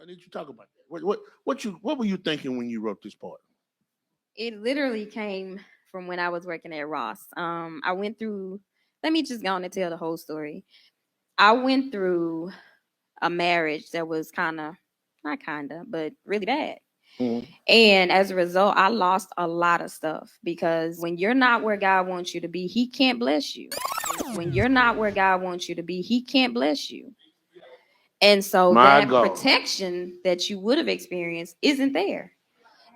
I need you to talk about that. What were you thinking when you wrote this part? It literally came from when I was working at Ross. I went through. Let me just go on and tell the whole story. I went through a marriage that was but really bad. Mm-hmm. And as a result, I lost a lot of stuff because when you're not where God wants you to be, He can't bless you. When you're not where God wants you to be, He can't bless you. And so that protection that you would have experienced isn't there.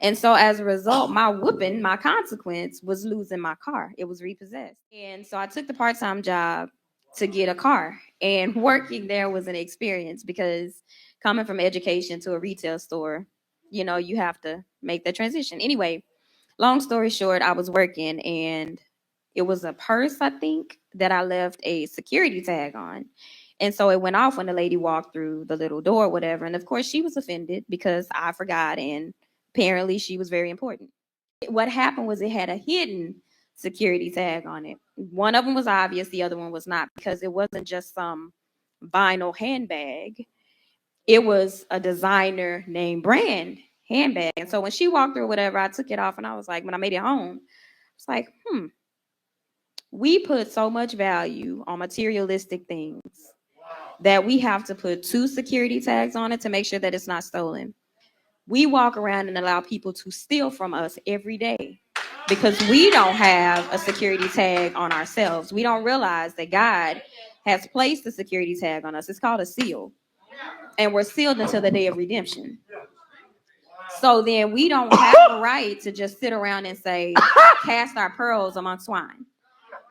And so as a result, my consequence was losing my car. It was repossessed. And so I took the part-time job to get a car. And working there was an experience because coming from education to a retail store, you have to make the transition. Anyway, long story short, I was working and it was a purse, I think, that I left a security tag on. And so it went off when the lady walked through the little door, whatever. And of course, she was offended because I forgot. And apparently, she was very important. What happened was it had a hidden security tag on it. One of them was obvious. The other one was not, because it wasn't just some vinyl handbag. It was a designer name brand handbag. And so when she walked through whatever, I took it off and I was like, when I made it home, it's like, we put so much value on materialistic things that we have to put 2 security tags on it to make sure that it's not stolen. We walk around and allow people to steal from us every day because we don't have a security tag on ourselves. We don't realize that God has placed a security tag on us. It's called a seal. And we're sealed until the day of redemption. So then we don't have a right to just sit around and say, cast our pearls among swine.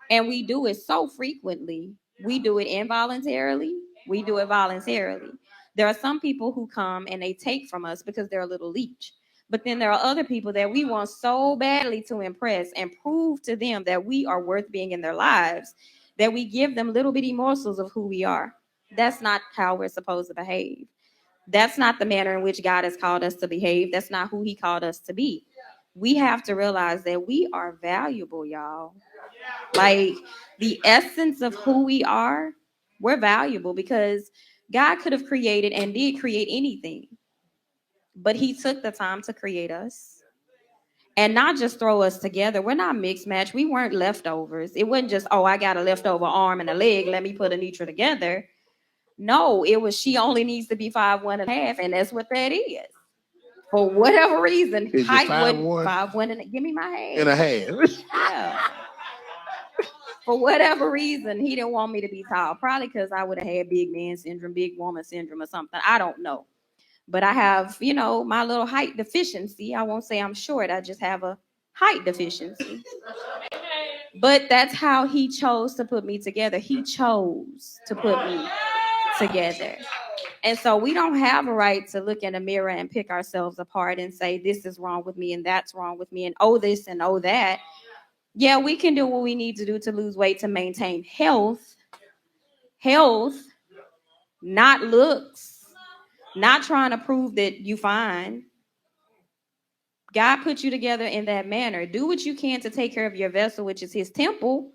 And we do it so frequently. We do it involuntarily. We do it voluntarily. There are some people who come and they take from us because they're a little leech. But then there are other people that we want so badly to impress and prove to them that we are worth being in their lives, that we give them little bitty morsels of who we are. That's not how we're supposed to behave. That's not the manner in which God has called us to behave. That's not who He called us to be. We have to realize that we are valuable, y'all. Like the essence of who we are, we're valuable because God could have created and did create anything. But He took the time to create us and not just throw us together. We're not mixed match. We weren't leftovers. It wasn't just, I got a leftover arm and a leg. Let me put Anitra together. No, it was she only needs to be 5'1.5", and that's what that is. For whatever reason, height wasn't 5'1", and give me my hand. And a half. Yeah. For whatever reason, He didn't want me to be tall. Probably because I would have had big man syndrome, big woman syndrome or something. I don't know. But I have, my little height deficiency. I won't say I'm short. I just have a height deficiency. But that's how He chose to put me together. He chose to put me together. And so we don't have a right to look in a mirror and pick ourselves apart and say, this is wrong with me and that's wrong with me and this and that. Yeah, we can do what we need to do to lose weight, to maintain health, not looks, not trying to prove that you fine. God put you together in that manner. Do what you can to take care of your vessel, which is His temple.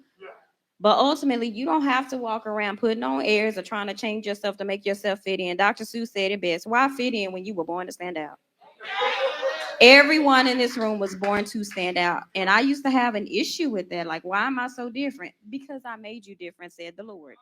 But ultimately, you don't have to walk around putting on airs or trying to change yourself to make yourself fit in. Dr. Seuss said it best. Why fit in when you were born to stand out? Everyone in this room was born to stand out. And I used to have an issue with that. Like, why am I so different? Because I made you different, said the Lord.